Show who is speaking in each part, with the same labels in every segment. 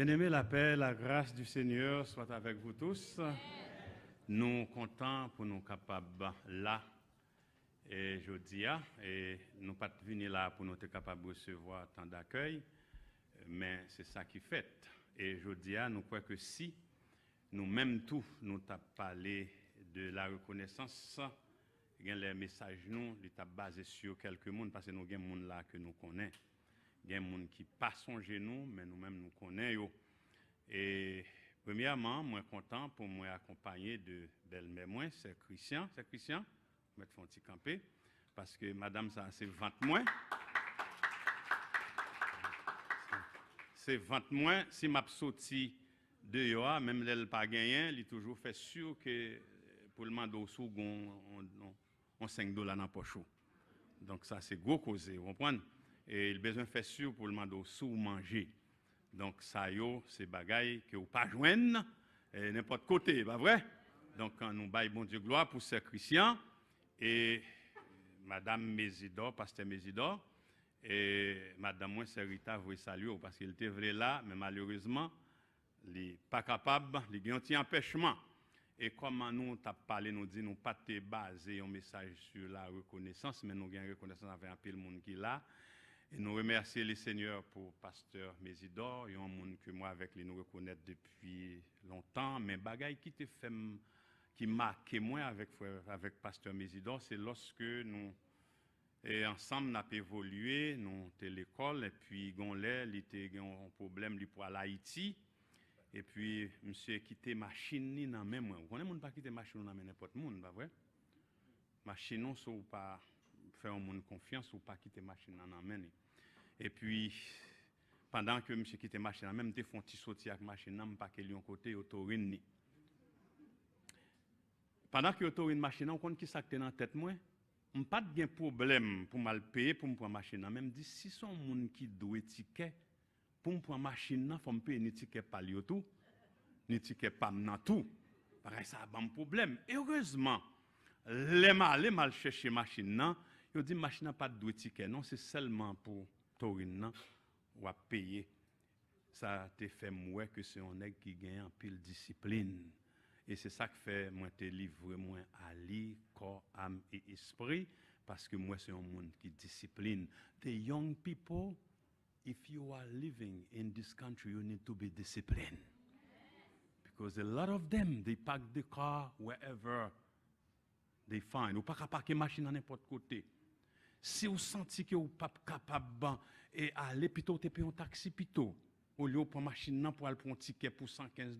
Speaker 1: Bien-aimés, la paix, la grâce du Seigneur soit avec vous tous. Nous comptons pour nous capables là et jeudi et nous pas venir là pour nous être capables de recevoir tant d'accueil, mais c'est ça qui fait. Et jeudi nous croyons que si nous même tout nous t'a parlé de la reconnaissance, les messages nous les t'a basé sur quelques monde parce que nous avons des monde là que nous connaissons. Il y a des gens qui pas songé nous, mais nous-mêmes nous connaissons. Et premièrement, moi content pour moi accompagner de belle-mère moi, c'est Christian. C'est Christian, je vais te faire un petit campé, parce que madame, ça c'est 20 moins. C'est 20 moins, si m'a sorti de yo, même l'elle pas gagné, il toujours fait sûr que pour le mando sous on $5 dans la poche. Donc ça c'est gros causé, vous comprenez? Et il besoin faire sûr pour le mando sous manger. Donc ça yo c'est bagaille que vous pas joindre n'importe côté, pas vrai? Donc quand nous baillons bon Dieu gloire pour ces Christian et madame Mésidor, pasteur Mésidor et madame moi c'est Rita vous saluer parce qu'il était vrai là mais malheureusement il n'est pas capable, il a un petit empêchement. Et comme nous t'a parlé, nous dit nous pas te baser un message sur la reconnaissance, mais nous avons une reconnaissance avec un peu de monde qui est là. Et nous remercions le Seigneur pour pasteur Mésidor, il y a un monde que moi avec lui nous reconnaître depuis longtemps, mais bagaille qui te fait qui marque moi avec pasteur Mésidor, c'est lorsque nous et ensemble nous avons évolué, nous étions à l'école et puis il était un problème pour l'Haïti. Et puis, monsieur quitté machine dans même moi. Vous connaissez pas quitter machine dans n'importe monde, pas vrai? Machine non so pas faire un monde confiance ou pas quitter machine dans main. Et puis pendant que monsieur quitté machine même te font petit sorti avec machine nan pas que lion côté autorine ni. Pendant que autorine machine on compte qui ça que dans tête moi, on pas de problème pour mal payer pour me prendre machine même dit si son monde qui doit ticket pour me prendre machine nan faut me payer ni ticket pas li tout ni ticket pas nan tout pareil ça a un problème et heureusement les mal chercher machine nan yo dit machine n'a pas de ticket non c'est seulement pour taurine nan ou à payer ça te fait moi que c'est un nèg qui gagne en pile discipline et c'est ça qui fait moi te livrer moi à li corps âme et esprit parce que moi c'est un monde qui discipline the young people. If you are living in this country, you need to be disciplined. Because a lot of them, they park the car wherever they find. Ou pas qu'à parquer machine à n'importe côté. Si vous sentez que vous n'êtes pas capable et aller plutôt te payer un taxi plutôt, au lieu de prendre machine pour aller prendre un ticket pour $115,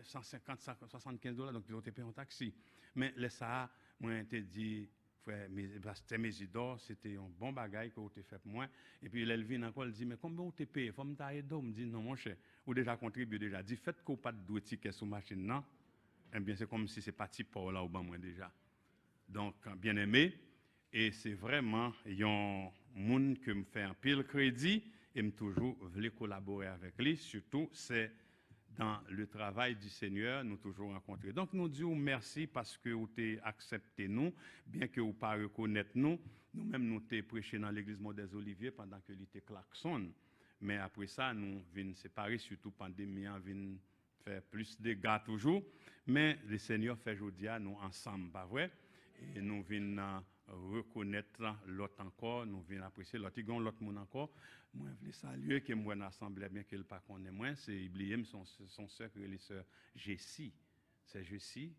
Speaker 1: $150, $75, donc vous te payer un taxi. Mais là ça, moi te dit Pasteur Mésidor, c'était un bon bagage que vous avez fait pour moi. Et puis, il vient encore, il dit, mais combien vous avez payé? Il faut me tailler d'eau. Il me dit, non, mon cher, vous avez déjà contribué déjà. Il dit, faites que vous pas de ticket sur la machine, non? Eh bien, c'est comme si c'est parti pour là, au bas, moi, déjà. Donc, bien aimé, et c'est vraiment, il y a un monde qui me fait un pile crédit et me toujours voulu collaborer avec lui. Surtout, c'est dans le travail du Seigneur, nous toujours rencontrés. Donc, nous disons merci parce que vous avez accepté nous, bien que vous ne pas reconnaître nous. Nous-mêmes, nous avons prêché dans l'église Modèle Olivier pendant que l'été klaxon. Mais après ça, nous venons séparer, surtout pandémie, nous venons faire plus de dégâts toujours. Mais le Seigneur fait aujourd'hui, nous ensemble, pas vrai? Et nous venons reconnaître l'autre encore, nous venons apprécier l'autre. Il y a l'autre monde encore. Moi, je veux saluer que moi, l'assemblée, bien qu'elle ne pas connaît moi, c'est oublié son sœur, les sœurs Jessie. C'est Jessie.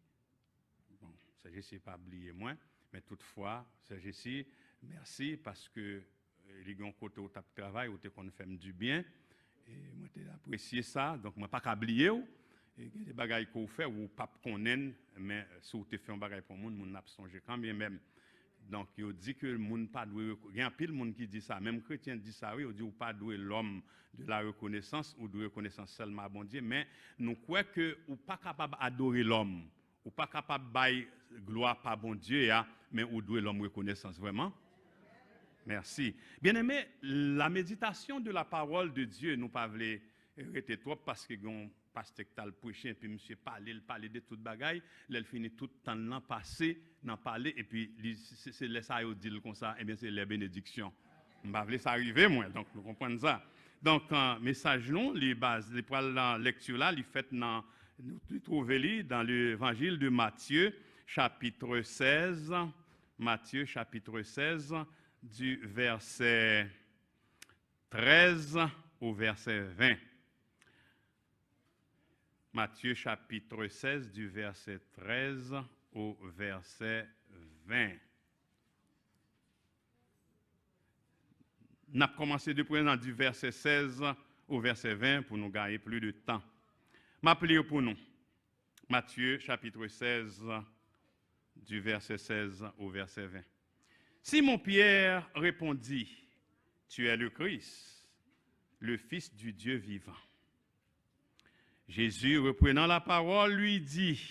Speaker 1: Bon, c'est Jessie, pas oublié moi. Mais toutefois, c'est Jessie, merci parce que il y a un côté où tu travail, où tu fait du bien. Et moi, j'ai apprécié ça. Donc, moi, pas qu'à oublier. Et des bagages qu'on fait ou pas connaître, mais si vous fait un bagage pour le monde, n'a pas songé quand même. Donc, il dit que le monde pas doué. Il y a un pile monde qui dit ça. Même chrétien dit ça, oui, il dit pas doué l'homme de la reconnaissance ou de reconnaissance seulement à bon Dieu. Mais nous croyons que ou pas capable d'adorer l'homme, ou pas capable de bailler gloire par bon Dieu, mais ou doué l'homme reconnaissance vraiment. Merci. Bien aimé, la méditation de la parole de Dieu, nous pas voulons arrêter trop parce que pasteur qui a le prêché, puis monsieur parler de toute bagaille, il finit tout le temps l'an passé, n'en parler, et puis c'est laisser à dire comme ça, et bien c'est les bénédictions. Je ne vais pas ça arriver, moi, donc nous comprenons ça. Donc, un message long, les bases, les poils dans lecture là, les fait dans, nous trouvons dans l'évangile de Matthieu, chapitre 16, Matthieu, chapitre 16, du verset 13 au verset 20. Matthieu, chapitre 16, du verset 13 au verset 20. On a commencé de présent du verset 16 au verset 20 pour nous gagner plus de temps. M'appeler pour nous. Matthieu chapitre 16 du verset 16 au verset 20. Simon-Pierre répondit, tu es le Christ, le Fils du Dieu vivant. Jésus, reprenant la parole, lui dit,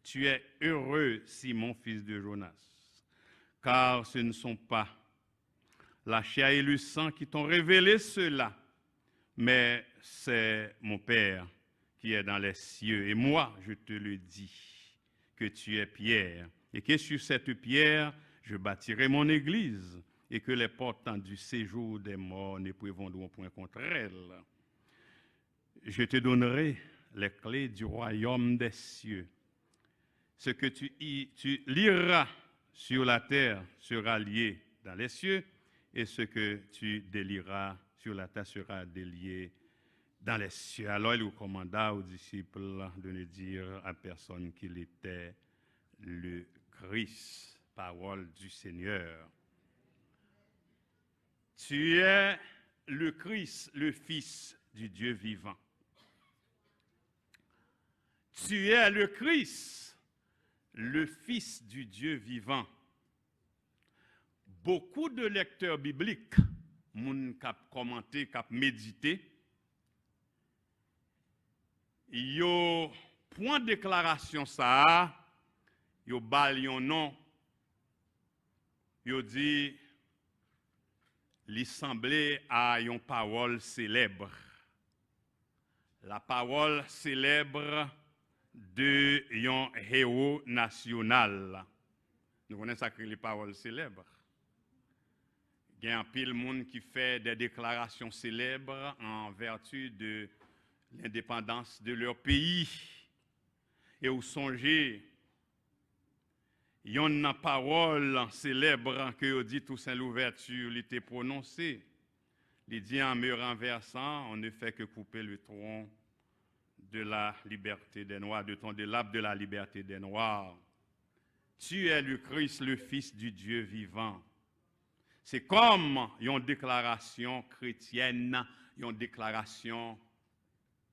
Speaker 1: tu es heureux, Simon, fils de Jonas, car ce ne sont pas la chair et le sang qui t'ont révélé cela, mais c'est mon Père qui est dans les cieux. Et moi, je te le dis, que tu es Pierre, et que sur cette pierre, je bâtirai mon église, et que les portes du séjour des morts ne prévaudront point contre elle. Je te donnerai les clés du royaume des cieux. Ce que tu liras sur la terre sera lié dans les cieux, et ce que tu délieras sur la terre sera délié dans les cieux. Alors il recommanda aux disciples de ne dire à personne qu'il était le Christ. Parole du Seigneur. Tu es le Christ, le Fils du Dieu vivant. Tu es le Christ, le Fils du Dieu vivant. Beaucoup de lecteurs bibliques, moun k'ap commenté, k'ap médité, yo point déclaration ça, yo bal yon non, yo dit li semblé à yon parole célèbre. La parole célèbre de yon héros national. Nous connaissons ça que les paroles célèbres. Il y a un pile monde qui fait des déclarations célèbres en vertu de l'indépendance de leur pays. Et vous songez, il y a une parole célèbre que vous dit Toussaint Louverture, il était prononcée. Il dit en me renversant, on ne fait que couper le tronc de la liberté des Noirs, de l'arbre de la liberté des Noirs. Tu es le Christ, le Fils du Dieu vivant. C'est comme une déclaration chrétienne, une déclaration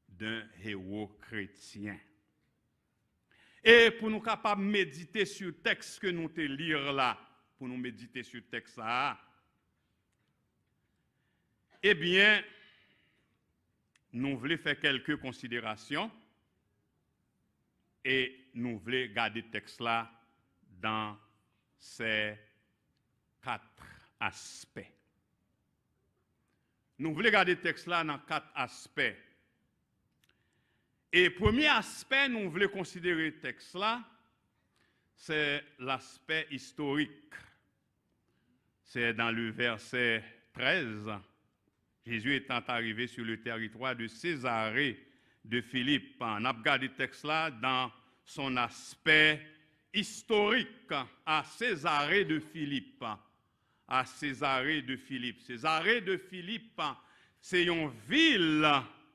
Speaker 1: d'un héros chrétien. Et pour nous capables de méditer sur le texte que nous te lire là, pour nous méditer sur le texte là, eh bien, nous voulons faire quelques considérations et nous voulons garder le texte là dans ces 4 aspects. Nous voulons garder le texte là dans 4 aspects. Et premier aspect, nous voulons considérer le texte là, c'est l'aspect historique. C'est dans le verset 13. Jésus étant arrivé sur le territoire de Césarée de Philippe. On a regardé le texte là dans son aspect historique à Césarée de Philippe. À Césarée de Philippe. Césarée de Philippe, c'est une ville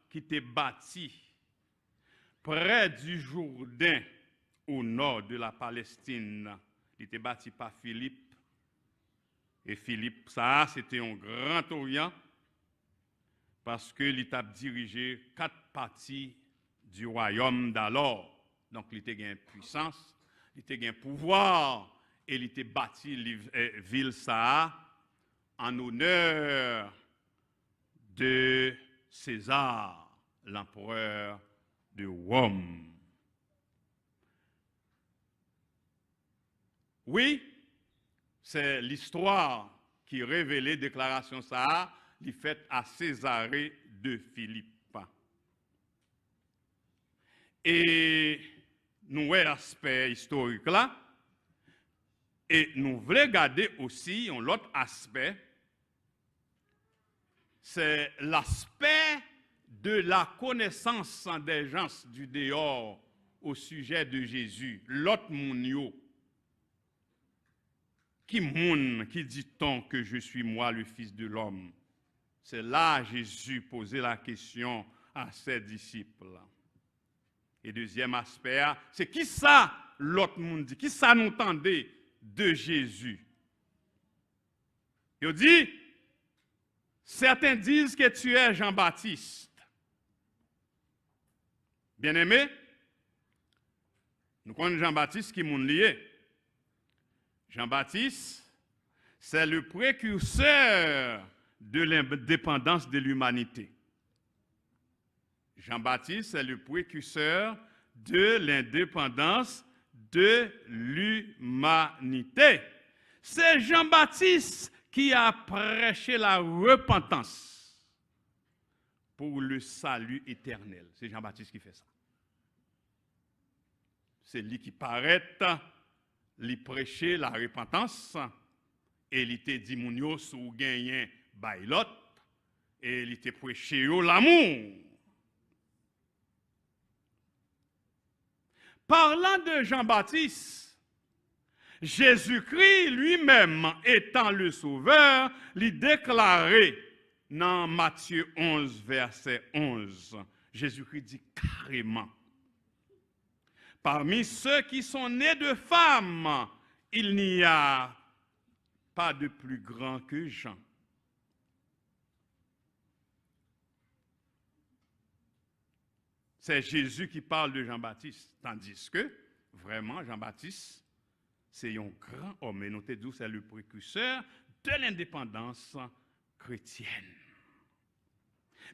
Speaker 1: qui était bâtie près du Jourdain, au nord de la Palestine. Il était bâti par Philippe. Et Philippe, ça, c'était un grand orient, parce qu'il a dirigé 4 parties du royaume d'alors. Donc, il était gain puissance, il était gain pouvoir, et il était bâti ville ça en honneur de César, l'empereur de Rome. Oui, c'est l'histoire qui révèle la déclaration ça, il fait à Césarée de Philippe. Et nous voyons l'aspect historique là, et nous voulons garder aussi un autre aspect, c'est l'aspect de la connaissance des gens du dehors au sujet de Jésus. L'autre moun yo. Qui moun qui dit-on que je suis moi le Fils de l'homme? C'est là Jésus posait la question à ses disciples. Et deuxième aspect, c'est qui ça l'autre monde dit? Qui ça nous tendait de Jésus? Il dit, certains disent que tu es Jean-Baptiste. Bien-aimé, nous connaissons Jean-Baptiste qui est lié. Jean-Baptiste, c'est le précurseur de l'indépendance de l'humanité. Jean-Baptiste, c'est le précurseur de l'indépendance de l'humanité. C'est Jean-Baptiste qui a prêché la repentance pour le salut éternel. C'est Jean-Baptiste qui fait ça. C'est lui qui paraît, lui prêcher la repentance, et il était dit mounio sous gagné bailot, et il était prêché l'amour. Parlant de Jean-Baptiste, Jésus-Christ lui-même étant le Sauveur, lui déclarait dans Matthieu 11, verset 11, Jésus-Christ dit carrément, parmi ceux qui sont nés de femmes, il n'y a pas de plus grand que Jean. C'est Jésus qui parle de Jean-Baptiste, tandis que, vraiment, Jean-Baptiste, c'est un grand homme, et nous te disons, c'est le précurseur de l'indépendance chrétienne.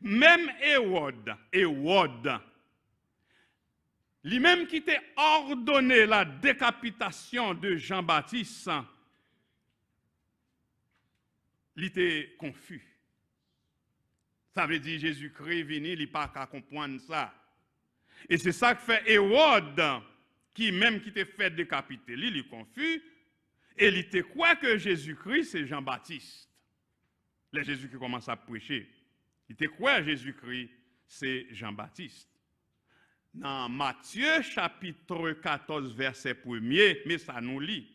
Speaker 1: Même Hérode, lui-même qui t'a ordonné la décapitation de Jean-Baptiste, il était confus. Ça veut dire Jésus-Christ venu, il n'a pas qu'à comprendre ça. Et c'est ça que fait Hérode, qui même qui t'a fait décapiter, il est confus, et il te croit que Jésus-Christ c'est Jean-Baptiste. Là, Jésus qui commence à prêcher. Il te croit Jésus-Christ c'est Jean-Baptiste. Dans Matthieu chapitre 14 verset 1er, mais ça nous lit.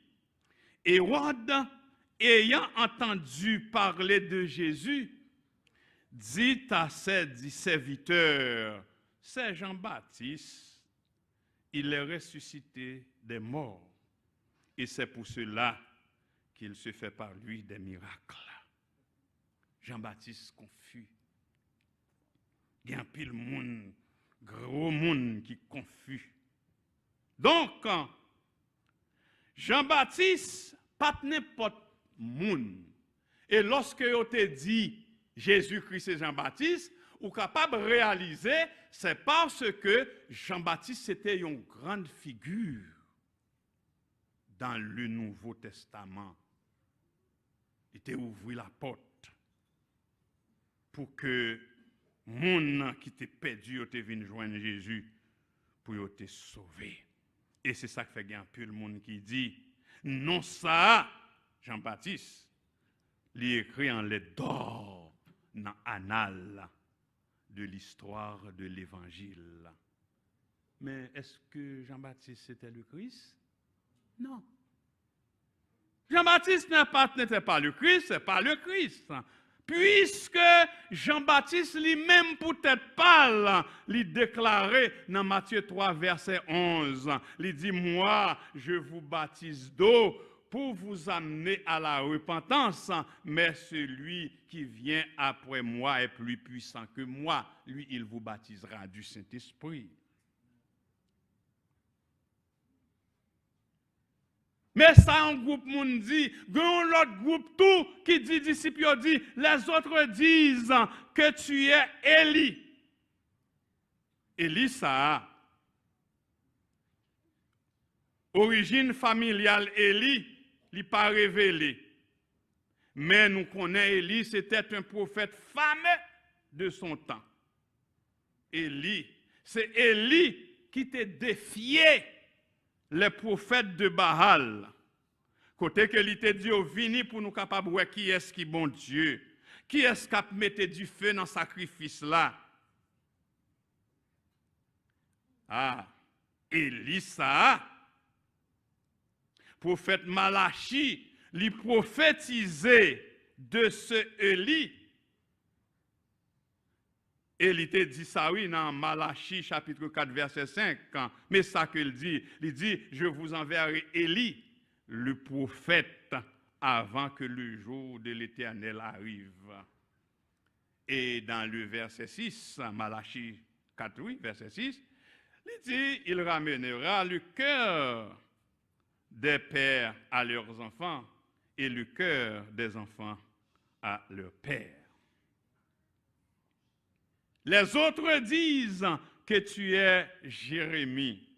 Speaker 1: Hérode, ayant entendu parler de Jésus, dit à ses serviteurs, c'est Jean-Baptiste, il est ressuscité des morts. Et c'est pour cela qu'il se fait par lui des miracles. Jean-Baptiste confus. Il y a un pile monde, gros monde qui est confus. Donc, Jean-Baptiste, pas n'importe monde. Et lorsque on te dit Jésus-Christ et Jean-Baptiste, ou capable de réaliser, c'est parce que Jean-Baptiste c'était une grande figure dans le Nouveau Testament. Il t'a ouvert la porte pour que moun qui t'est perdu, te vienne joindre Jésus pour te sauver. Et c'est ça que fait un peu le monde qui dit, non ça, Jean-Baptiste, il écrit en lettres d'or dans l'annale de l'histoire de l'Évangile. Mais est-ce que Jean-Baptiste c'était le Christ? Non. Jean-Baptiste n'était pas le Christ, c'est pas le Christ. Puisque Jean-Baptiste lui-même peut-être parle, il déclarait dans Matthieu 3, verset 11, il dit, moi, je vous baptise d'eau pour vous amener à la repentance, mais celui qui vient après moi est plus puissant que moi. Lui, il vous baptisera du Saint-Esprit. Mais ça, un groupe moun dit, l'autre groupe tout qui dit, disciples dit, les autres disent que tu es Élie. Élie, ça, origine familiale Élie, il n'est pas révélé. Mais nous connaissons Élie, c'était un prophète fameux de son temps. Élie, c'est Élie qui t'a défié les prophètes de Baal. Côté que il t'a dit, vini pour nous capables de voir qui est-ce qui est bon Dieu, qui est-ce qui a mis du feu dans le sacrifice là. Ah, Élisa, prophète Malachi, lui prophétisait de ce Élie. Élie te dit ça, oui, dans Malachi, chapitre 4, verset 5. Mais ça qu'il dit, il dit, je vous enverrai Élie, le prophète, avant que le jour de l'Éternel arrive. Et dans le verset 6, Malachi 4, oui, verset 6, il dit, il ramènera le cœur des pères à leurs enfants et le cœur des enfants à leurs pères. Les autres disent que tu es Jérémie.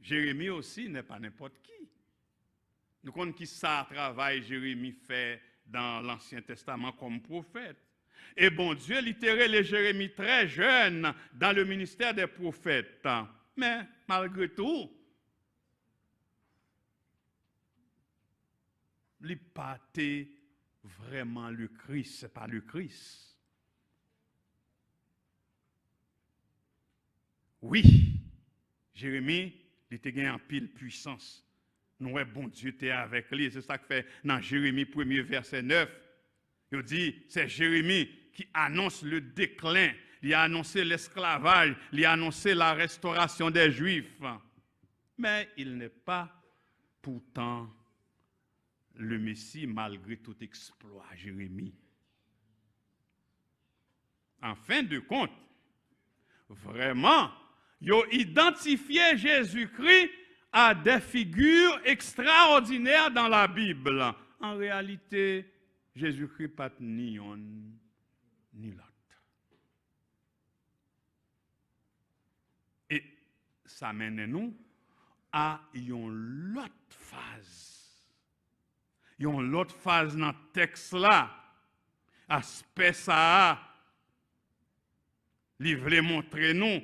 Speaker 1: Jérémie aussi n'est pas n'importe qui. Nous connaissons qui ça travail Jérémie fait dans l'Ancien Testament comme prophète. Et bon Dieu littérait les Jérémie très jeune dans le ministère des prophètes. Mais malgré tout, il n'a pas été vraiment le Christ, ce n'est pas le Christ. Oui, Jérémie, il était gagné en pile puissance. Nous, bon Dieu était avec lui. C'est ça que fait dans Jérémie 1er verset 9. Il dit, c'est Jérémie qui annonce le déclin, il a annoncé l'esclavage, il a annoncé la restauration des Juifs. Mais il n'est pas pourtant le Messie malgré tout exploit, Jérémie. En fin de compte, vraiment, ils ont identifié Jésus-Christ à des figures extraordinaires dans la Bible. En réalité, Jésus-Christ pas ni un ni l'autre. Et ça mène nous à une autre phase. Une autre phase dans le texte là. Aspect ça, il voulait montrer nous,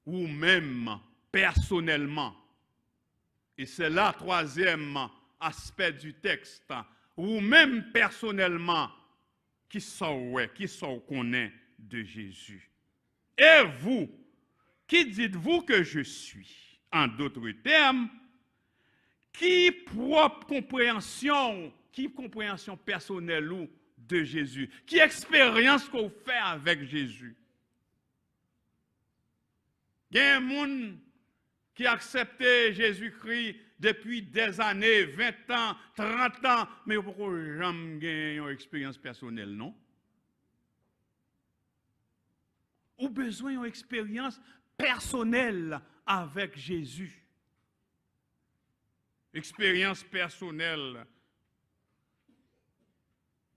Speaker 1: ou même personnellement. Et c'est là, troisième aspect du texte, ou même personnellement, qui sont connaît de Jésus. Et vous, qui dites-vous que je suis? En d'autres termes, qui compréhension personnelle ou de Jésus? Qui expérience qu'on fait avec Jésus? Il y a un monde qui a accepté Jésus-Christ depuis des années, 20 ans, 30 ans, mais pourquoi jamais gagné une expérience personnelle, non? Ou besoin d'une expérience personnelle avec Jésus. Expérience personnelle.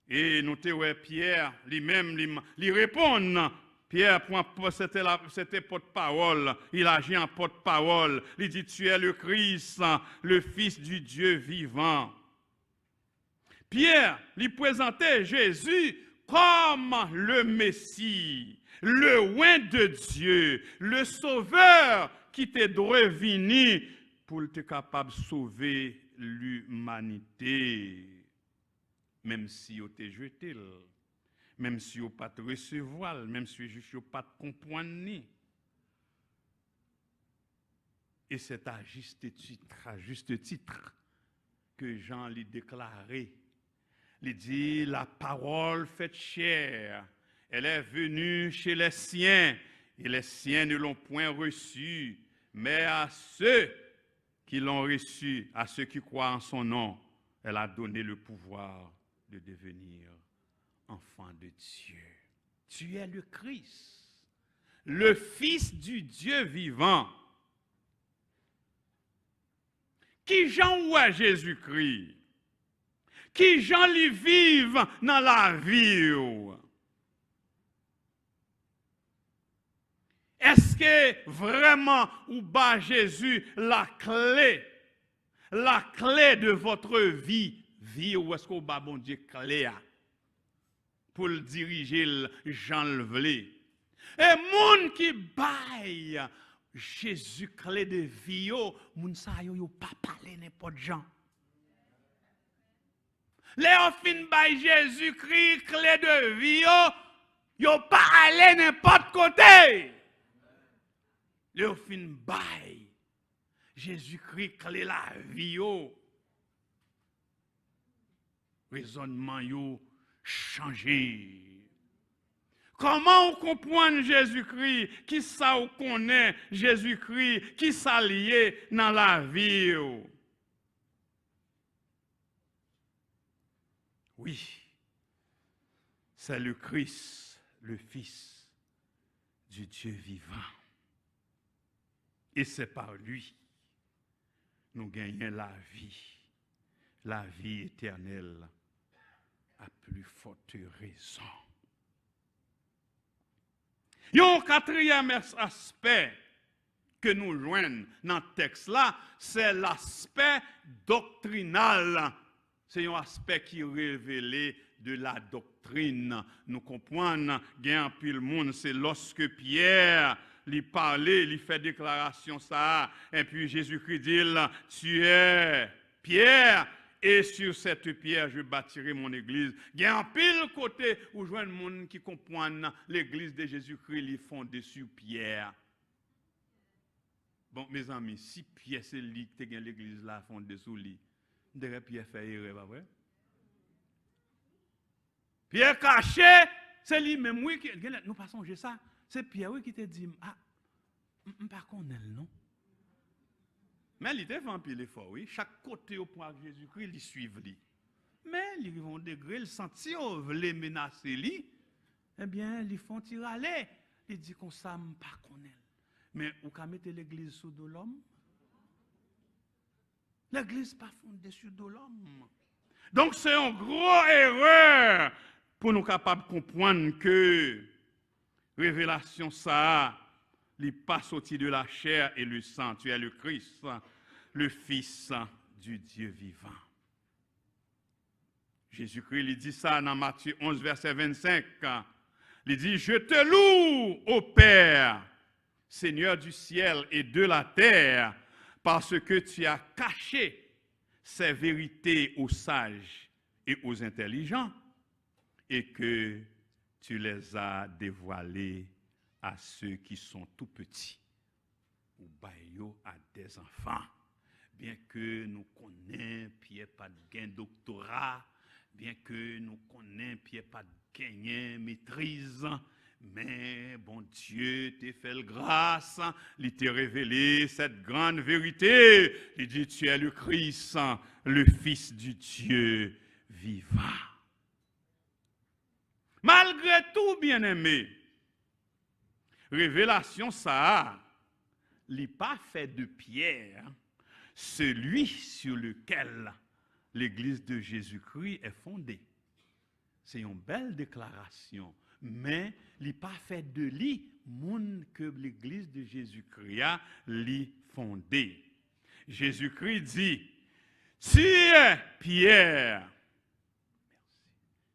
Speaker 1: Et nous te Pierre, lui-même, lui répond. Pierre, c'était porte-parole. Il agit en porte-parole. Il dit, tu es le Christ, le Fils du Dieu vivant. Pierre lui présentait Jésus comme le Messie, le oint de Dieu, le Sauveur qui te doit venir pour être capable de sauver l'humanité. Même si on te jeté, même si on pas te recevoir, même si on pas te comprendre. Et c'est à juste titre que Jean lui déclaré. Il dit, la parole faite chair, elle est venue chez les siens, et les siens ne l'ont point reçue, mais à ceux qui l'ont reçue, à ceux qui croient en son nom, elle a donné le pouvoir de devenir enfant de Dieu. Tu es le Christ, le Fils du Dieu vivant. Qui j'en voit Jésus-Christ? Qui j'en lui vivent dans la vie? Est-ce que vraiment ou bas Jésus la clé de votre vie ou est-ce qu'on bat bon Dieu clé pour le diriger Jean le vle? Et moun qui baille Jésus clé de vie moun sa yo pas parler n'importe Jean. Les fin baille Jésus-Christ clé de vie yo pas aller n'importe côté. Le fin bail. Jésus-Christ clé la vie yo. Raisonnement yo changé. Comment on comprend Jésus-Christ? Qui ça on connaît Jésus-Christ? Qui ça lié dans la vie yo? Oui, c'est le Christ, le Fils du Dieu vivant. Et c'est par lui nous gagnons la vie éternelle à plus forte raison. Il y a un quatrième aspect que nous joignons dans ce texte-là, c'est l'aspect doctrinal. C'est un aspect qui est révélé de la doctrine. Nous comprenons, il y a un pile monde, c'est lorsque Pierre lui parlait, lui fait déclaration ça, et puis Jésus-Christ dit, tu es Pierre, et sur cette pierre, je bâtirai mon église. Il y a un pile côté où je vois un monde qui comprend l'église de Jésus-Christ, il est fondé sur Pierre. Bon, mes amis, si Pierre c'est lui qui a l'église là fondée sur lui, derrière Pierre fait erreur, pas vrai? Pierre caché, c'est lui-même, oui, nous passons j'ai ça. C'est Pierre oui, qui te dit, ah, je ne sais pas non. Mais il était fait un pile effort, oui. Chaque côté au point de Jésus-Christ, ils suivent lui. Mais ils vont degré, ils sentent, si on veut menacer lui, eh bien, ils font tirer aller. Ils disent qu'on ne sait pas connaître. Mais où qu'à mettre l'église sous de l'homme? L'église n'est pas fondée sur de l'homme. Donc c'est une grosse erreur pour nous capables de comprendre que révélation ça, il pas sorti de la chair et le sang. Tu es le Christ, le Fils du Dieu vivant. Jésus-Christ il dit ça dans Matthieu 11, verset 25. Il dit, je te loue, ô Père, Seigneur du ciel et de la terre, parce que tu as caché ces vérités aux sages et aux intelligents, et que tu les as dévoilées à ceux qui sont tout petits, ou bayo à des enfants. Bien que nous connaissons Pierre pas de gain doctorat, bien que nous connaissons Pierre pas de gain maîtrise, mais bon Dieu t'a fait grâce, il t'a révélé cette grande vérité. Il dit, tu es le Christ, le Fils du Dieu vivant. Malgré tout, bien-aimé, révélation ça, n'est pas fait de Pierre, celui sur lequel l'église de Jésus-Christ est fondée. C'est une belle déclaration, mais il n'est pas fait de lui, monde que l'église de Jésus-Christ a fondée. Jésus-Christ dit, tu es Pierre.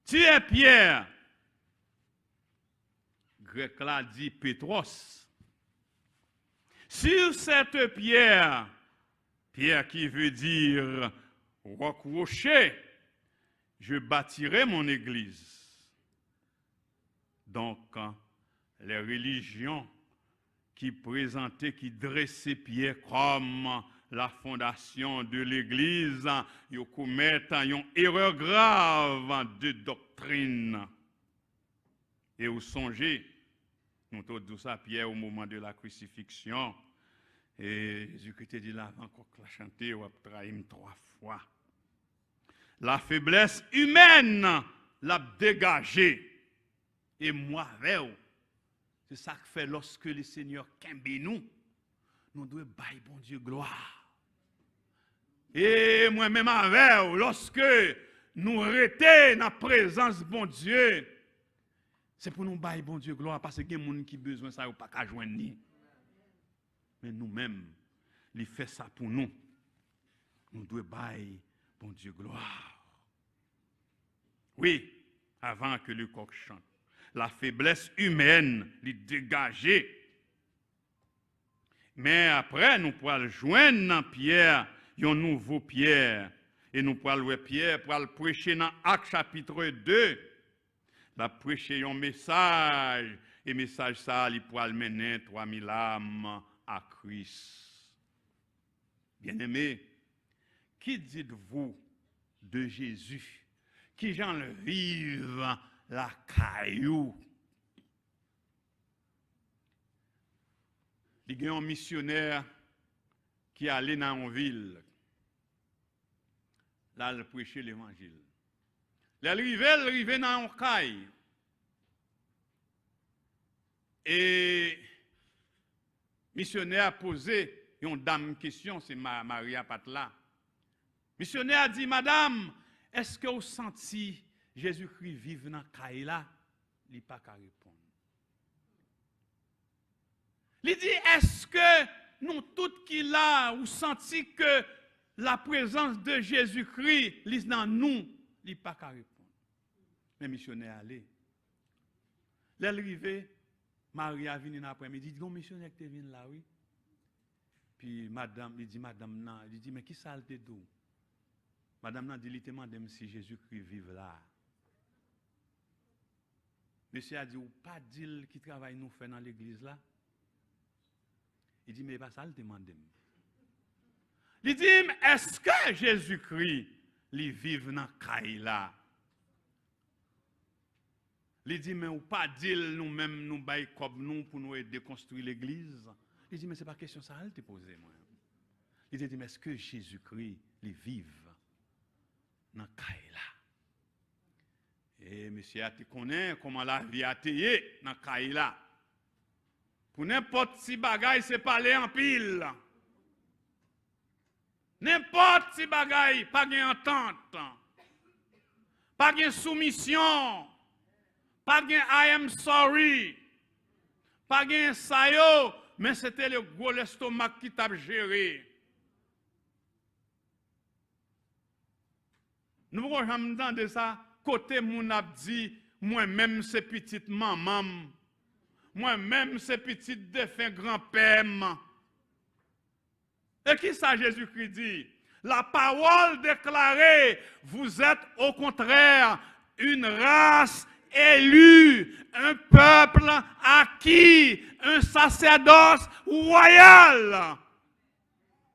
Speaker 1: Tu es Pierre. Grec là dit Pétros. Sur cette pierre, pierre qui veut dire roc rocher, je bâtirai mon église. Donc, les religions qui présentaient, qui dressaient Pierre comme la fondation de l'église, ils commettent une erreur grave de doctrine. Et vous songez, nous avons dit ça Pierre au moment de la crucifixion, et Jésus-Christ dit là, encore la chanter, ou trahi 3 fois. La faiblesse humaine l'a dégagée. Et moi, c'est ça que fait lorsque le Seigneur kembe nous devons bailler bon Dieu gloire. Et moi-même avec, lorsque nous restons dans la présence bon Dieu, c'est pour nous bailler bon Dieu gloire, parce qu'il y a des gens qui ont besoin de ça, ou pas qu'à joindre ni. Mais nous-mêmes, il fait ça pour nous. Nous devons bailler bon Dieu gloire. Oui, avant que le coq chante. La faiblesse humaine, les dégager. Mais après, nous pourrons joindre dans Pierre, un nouveau Pierre. Et nous pourrons louer Pierre pour le prêcher dans Actes chapitre 2. La prêcher un message. Et message ça, il pourra mener 3000 âmes à Christ. Bien-aimés, qui dites-vous de Jésus qui j'en le vive la caillou? Il y a un missionnaire qui est allé dans une ville. Là, il prêchait l'évangile. Il arrivait dans un caille. Et le missionnaire a posé une dame question, c'est Maria Patla. Le missionnaire a dit, Madame, est-ce que vous sentez Jésus-Christ vivre dans le caille là? Il n'a pas qu'à répondre. Il dit, est-ce que nous tous qui là, vous sentez que la présence de Jésus-Christ est dans nous? Il n'a pas qu'à répondre. Le missionnaire allé. L'arrivée, Maria vient dans l'après-midi, il dit, un missionnaire qui vient là, oui. Puis madame, il dit, madame, non. Il dit, mais qui ça le d'où? Madame, non, dit, il te demande si Jésus-Christ vive là. Monsieur a dit, ou pas dire qui travaille nous fait dans l'église là? Il dit, mais pas ça le demande. Il dit, est-ce que Jésus-Christ il vive dans caille là? Il dit, mais ou pas dire nous-mêmes nous bail comme nous pour nous aider à construire l'église? Il dit, mais c'est pas question ça elle te poser moi. Il dit, mais est-ce que Jésus-Christ il vive dans caille là? Et monsieur tu connais comment la vie a été dans caille là. Pour n'importe si bagaille c'est parler en pile. N'importe si bagaille pas de entente. Pas de soumission. Pas de I am sorry. Pas de sayo, mais c'était le gros estomac qui t'a géré. Nous ne pouvons jamais entendre ça. Côté mon a dit, moi-même c'est petite maman. Moi-même c'est petite défunt grand-père. Et qui ça Jésus-Christ dit? La parole déclarée, vous êtes au contraire une race élue, un peuple acquis, un sacerdoce royal.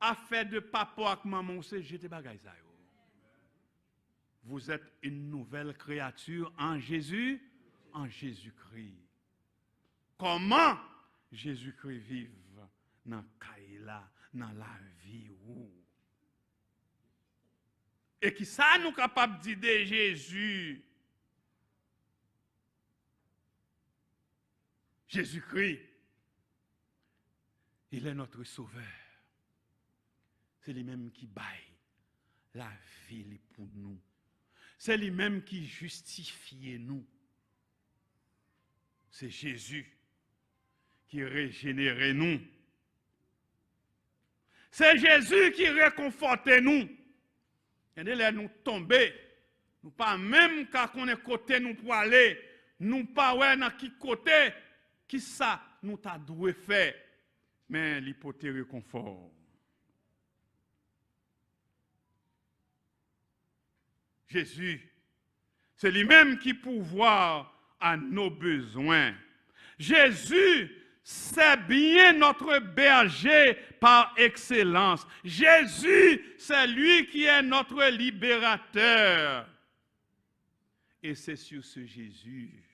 Speaker 1: Affaire de papa avec maman, c'est jeter bagaille ça. Vous êtes une nouvelle créature en Jésus, en Jésus-Christ. Comment Jésus-Christ vive dans Kaila, dans la vie où? Et qui ça nous capable de dire de Jésus? Jésus-Christ, il est notre sauveur. C'est lui-même qui baille la vie pour nous. C'est lui-même qui justifie nous. C'est Jésus qui régénère nous. C'est Jésus qui réconforte nous. Et là, nous tomber, nous pas même quand on est côté nous pour aller, nous pas ouais dans qui côté, qui ça nous t'a doué faire, mais l'hypothèse réconfort. Jésus, c'est lui-même qui pourvoit à nos besoins. Jésus, c'est bien notre berger par excellence. Jésus, c'est lui qui est notre libérateur. Et c'est sur ce Jésus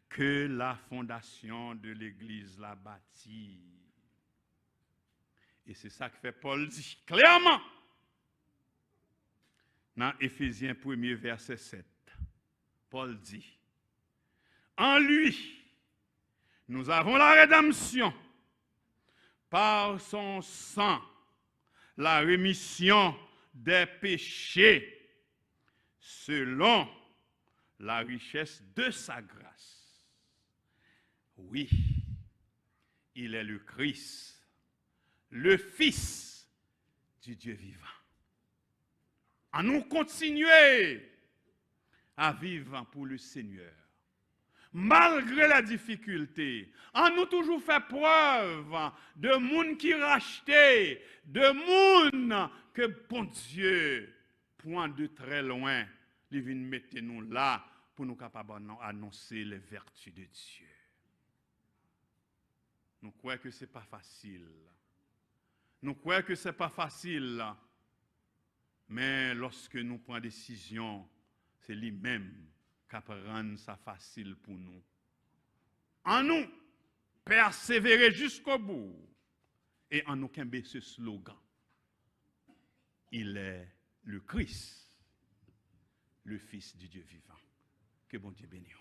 Speaker 1: que la fondation de l'Église l'a bâtie. Et c'est ça que fait Paul dit clairement. Dans Éphésiens 1er verset 7, Paul dit, en lui, nous avons la rédemption par son sang, la rémission des péchés, selon la richesse de sa grâce. Oui, il est le Christ, le Fils du Dieu vivant. À nous continuer à vivre pour le Seigneur. Malgré la difficulté, à nous toujours faire preuve de monde qui racheté, de monde que bon Dieu, point de très loin, il vient mettre nous là pour nous capables d'annoncer les vertus de Dieu. Nous croyons que ce n'est pas facile. Nous croyons que ce n'est pas facile. Mais lorsque nous prenons décision, c'est lui-même qui rend ça facile pour nous. En nous, persévérer jusqu'au bout. Et en nous, qu'aimer ce slogan. Il est le Christ, le Fils du Dieu vivant. Que bon Dieu bénisse.